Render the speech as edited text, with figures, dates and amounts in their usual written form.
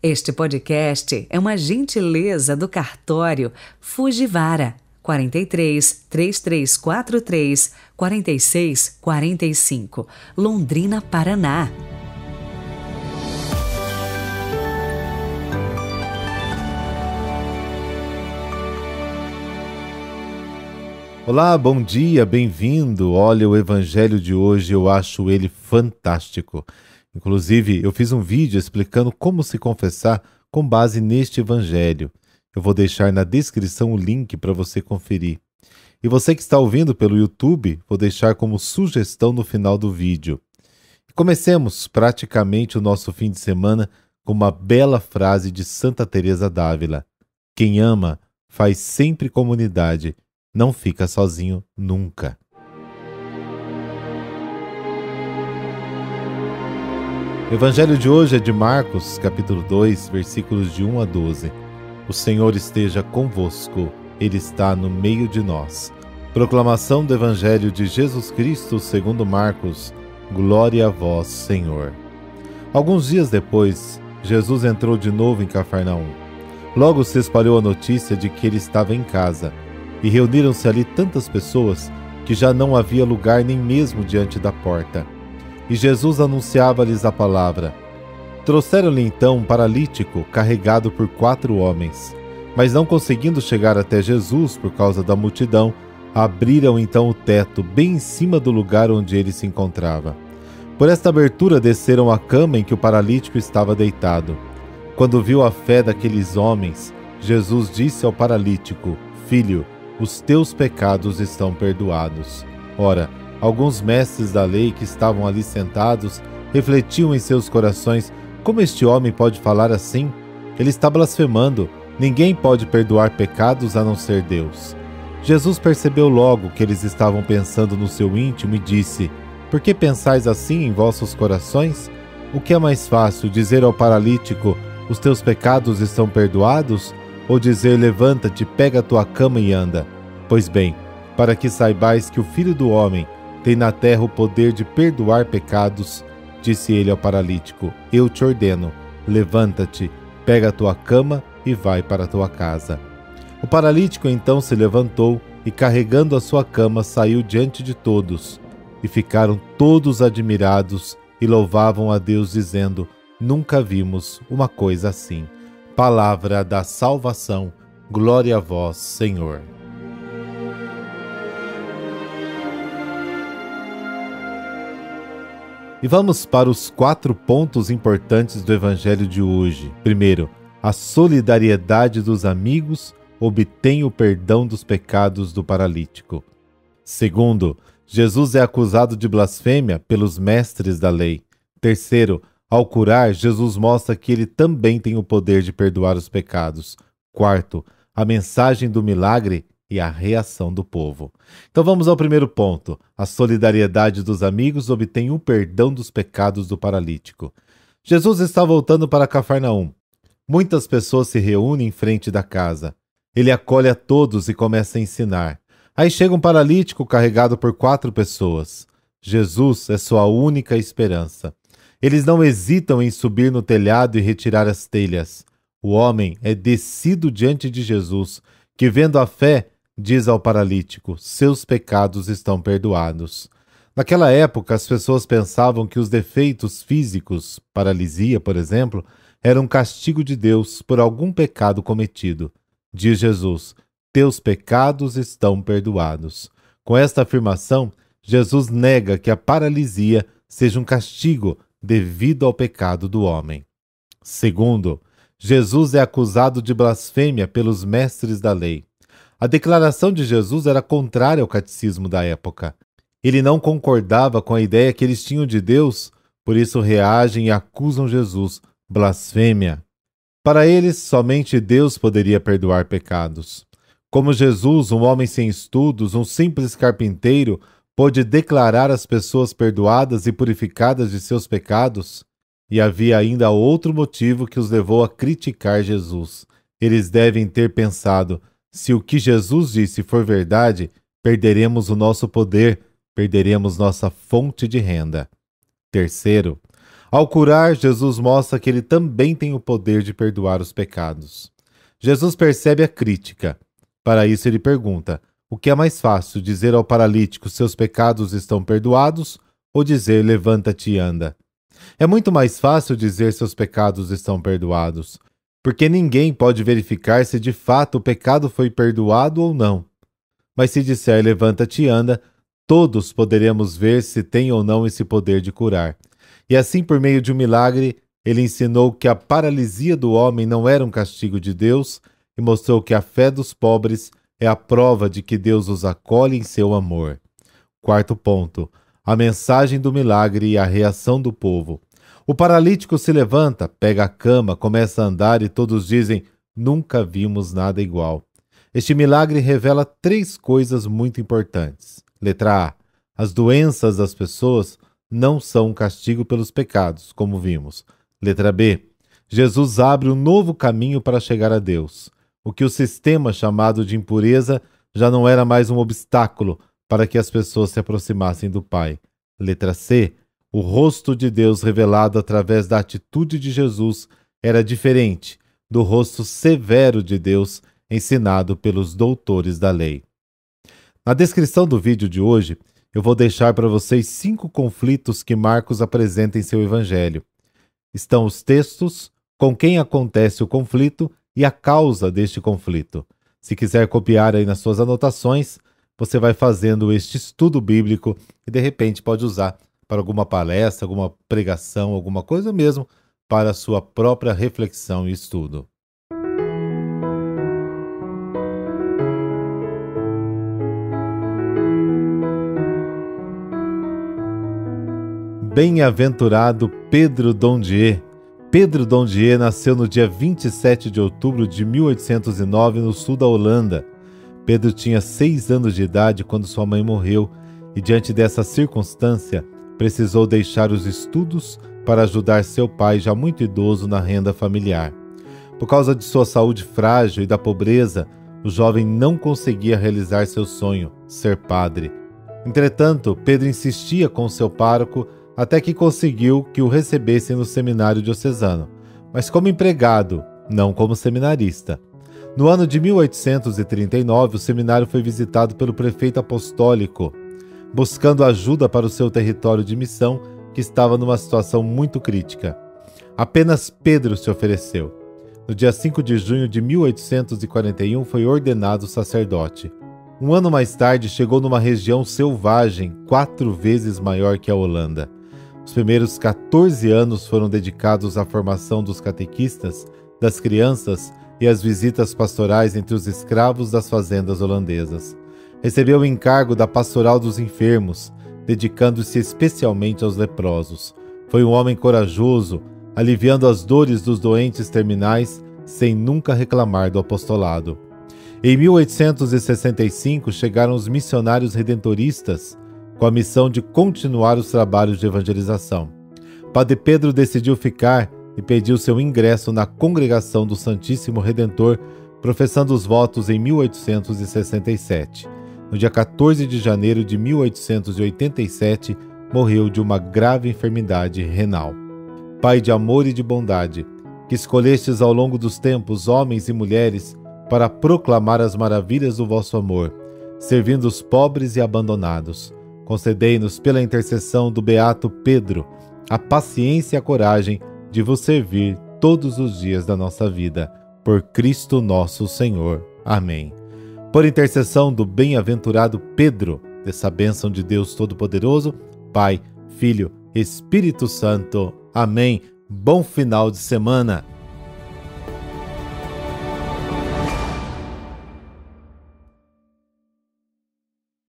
Este podcast é uma gentileza do cartório Fujivara 43 3343 46 45, Londrina, Paraná. Olá, bom dia, bem-vindo. Olha, o evangelho de hoje eu acho ele fantástico. Inclusive, eu fiz um vídeo explicando como se confessar com base neste evangelho. Eu vou deixar na descrição o link para você conferir. E você que está ouvindo pelo YouTube, vou deixar como sugestão no final do vídeo. Comecemos praticamente o nosso fim de semana com uma bela frase de Santa Teresa d'Ávila. Quem ama faz sempre comunidade, não fica sozinho nunca. O evangelho de hoje é de Marcos, capítulo 2, versículos de 1 a 12. O Senhor esteja convosco, Ele está no meio de nós. Proclamação do evangelho de Jesus Cristo segundo Marcos. Glória a vós, Senhor. Alguns dias depois, Jesus entrou de novo em Cafarnaum. Logo se espalhou a notícia de que ele estava em casa, e reuniram-se ali tantas pessoas que já não havia lugar nem mesmo diante da porta. E Jesus anunciava-lhes a palavra. Trouxeram-lhe então um paralítico carregado por 4 homens. Mas não conseguindo chegar até Jesus por causa da multidão, abriram então o teto bem em cima do lugar onde ele se encontrava. Por esta abertura desceram a cama em que o paralítico estava deitado. Quando viu a fé daqueles homens, Jesus disse ao paralítico: Filho, os teus pecados estão perdoados. Ora, alguns mestres da lei que estavam ali sentados refletiam em seus corações: como este homem pode falar assim? Ele está blasfemando. Ninguém pode perdoar pecados a não ser Deus. Jesus percebeu logo que eles estavam pensando no seu íntimo e disse: Por que pensais assim em vossos corações? O que é mais fácil, dizer ao paralítico: os teus pecados estão perdoados? Ou dizer: levanta-te, pega a tua cama e anda? Pois bem, para que saibais que o Filho do Homem tem na terra o poder de perdoar pecados, disse ele ao paralítico: eu te ordeno, levanta-te, pega a tua cama e vai para a tua casa. O paralítico então se levantou e, carregando a sua cama, saiu diante de todos. E ficaram todos admirados e louvavam a Deus, dizendo: nunca vimos uma coisa assim. Palavra da salvação. Glória a vós, Senhor. E vamos para os 4 pontos importantes do evangelho de hoje. Primeiro, a solidariedade dos amigos obtém o perdão dos pecados do paralítico. Segundo, Jesus é acusado de blasfêmia pelos mestres da lei. Terceiro, ao curar, Jesus mostra que ele também tem o poder de perdoar os pecados. Quarto, a mensagem do milagre e a reação do povo. Então vamos ao primeiro ponto. A solidariedade dos amigos obtém o perdão dos pecados do paralítico. Jesus está voltando para Cafarnaum. Muitas pessoas se reúnem em frente da casa. Ele acolhe a todos e começa a ensinar. Aí chega um paralítico carregado por 4 pessoas. Jesus é sua única esperança. Eles não hesitam em subir no telhado e retirar as telhas. O homem é descido diante de Jesus, que, vendo a fé, diz ao paralítico: seus pecados estão perdoados. Naquela época, as pessoas pensavam que os defeitos físicos, paralisia, por exemplo, eram um castigo de Deus por algum pecado cometido. Diz Jesus: teus pecados estão perdoados. Com esta afirmação, Jesus nega que a paralisia seja um castigo devido ao pecado do homem. Segundo, Jesus é acusado de blasfêmia pelos mestres da lei. A declaração de Jesus era contrária ao catecismo da época. Ele não concordava com a ideia que eles tinham de Deus, por isso reagem e acusam Jesus: blasfêmia. Para eles, somente Deus poderia perdoar pecados. Como Jesus, um homem sem estudos, um simples carpinteiro, pôde declarar as pessoas perdoadas e purificadas de seus pecados? E havia ainda outro motivo que os levou a criticar Jesus. Eles devem ter pensado: se o que Jesus disse for verdade, perderemos o nosso poder, perderemos nossa fonte de renda. Terceiro, Ao curar, Jesus mostra que ele também tem o poder de perdoar os pecados. Jesus percebe a crítica. Para isso ele pergunta: o que é mais fácil, dizer ao paralítico seus pecados estão perdoados ou dizer levanta-te e anda? É muito mais fácil dizer seus pecados estão perdoados, porque ninguém pode verificar se de fato o pecado foi perdoado ou não. Mas se disser levanta-te e anda, todos poderemos ver se tem ou não esse poder de curar. E assim, por meio de um milagre, ele ensinou que a paralisia do homem não era um castigo de Deus e mostrou que a fé dos pobres é a prova de que Deus os acolhe em seu amor. Quarto ponto: a mensagem do milagre e a reação do povo. O paralítico se levanta, pega a cama, começa a andar e todos dizem: nunca vimos nada igual. Este milagre revela 3 coisas muito importantes. Letra A: as doenças das pessoas não são um castigo pelos pecados, como vimos. Letra B: Jesus abre um novo caminho para chegar a Deus. O que o sistema chamado de impureza já não era mais um obstáculo para que as pessoas se aproximassem do Pai. Letra C: o rosto de Deus revelado através da atitude de Jesus era diferente do rosto severo de Deus ensinado pelos doutores da lei. Na descrição do vídeo de hoje, eu vou deixar para vocês 5 conflitos que Marcos apresenta em seu evangelho. Estão os textos, com quem acontece o conflito e a causa deste conflito. Se quiser copiar aí nas suas anotações, você vai fazendo este estudo bíblico e de repente pode usar para alguma palestra, alguma pregação, alguma coisa mesmo, para a sua própria reflexão e estudo. Bem-aventurado Pedro Dondier. Pedro Dondier nasceu no dia 27 de outubro de 1809 no sul da Holanda. Pedro tinha 6 anos de idade quando sua mãe morreu e, diante dessa circunstância, precisou deixar os estudos para ajudar seu pai, já muito idoso, na renda familiar. Por causa de sua saúde frágil e da pobreza, o jovem não conseguia realizar seu sonho, ser padre. Entretanto, Pedro insistia com seu pároco até que conseguiu que o recebessem no seminário diocesano, mas como empregado, não como seminarista. No ano de 1839, o seminário foi visitado pelo prefeito apostólico, buscando ajuda para o seu território de missão, que estava numa situação muito crítica. Apenas Pedro se ofereceu. No dia 5 de junho de 1841, foi ordenado sacerdote. Um ano mais tarde, chegou numa região selvagem, 4 vezes maior que a Holanda. Os primeiros 14 anos foram dedicados à formação dos catequistas, das crianças e às visitas pastorais entre os escravos das fazendas holandesas. Recebeu o encargo da pastoral dos enfermos, dedicando-se especialmente aos leprosos. Foi um homem corajoso, aliviando as dores dos doentes terminais, sem nunca reclamar do apostolado. Em 1865, chegaram os missionários redentoristas, com a missão de continuar os trabalhos de evangelização. Padre Pedro decidiu ficar e pediu seu ingresso na Congregação do Santíssimo Redentor, professando os votos em 1867. No dia 14 de janeiro de 1887, morreu de uma grave enfermidade renal. Pai de amor e de bondade, que escolhestes ao longo dos tempos homens e mulheres para proclamar as maravilhas do vosso amor, servindo os pobres e abandonados, concedei-nos pela intercessão do beato Pedro a paciência e a coragem de vos servir todos os dias da nossa vida. Por Cristo nosso Senhor. Amém. Por intercessão do bem-aventurado Pedro, dessa bênção de Deus Todo-Poderoso, Pai, Filho, Espírito Santo. Amém. Bom final de semana.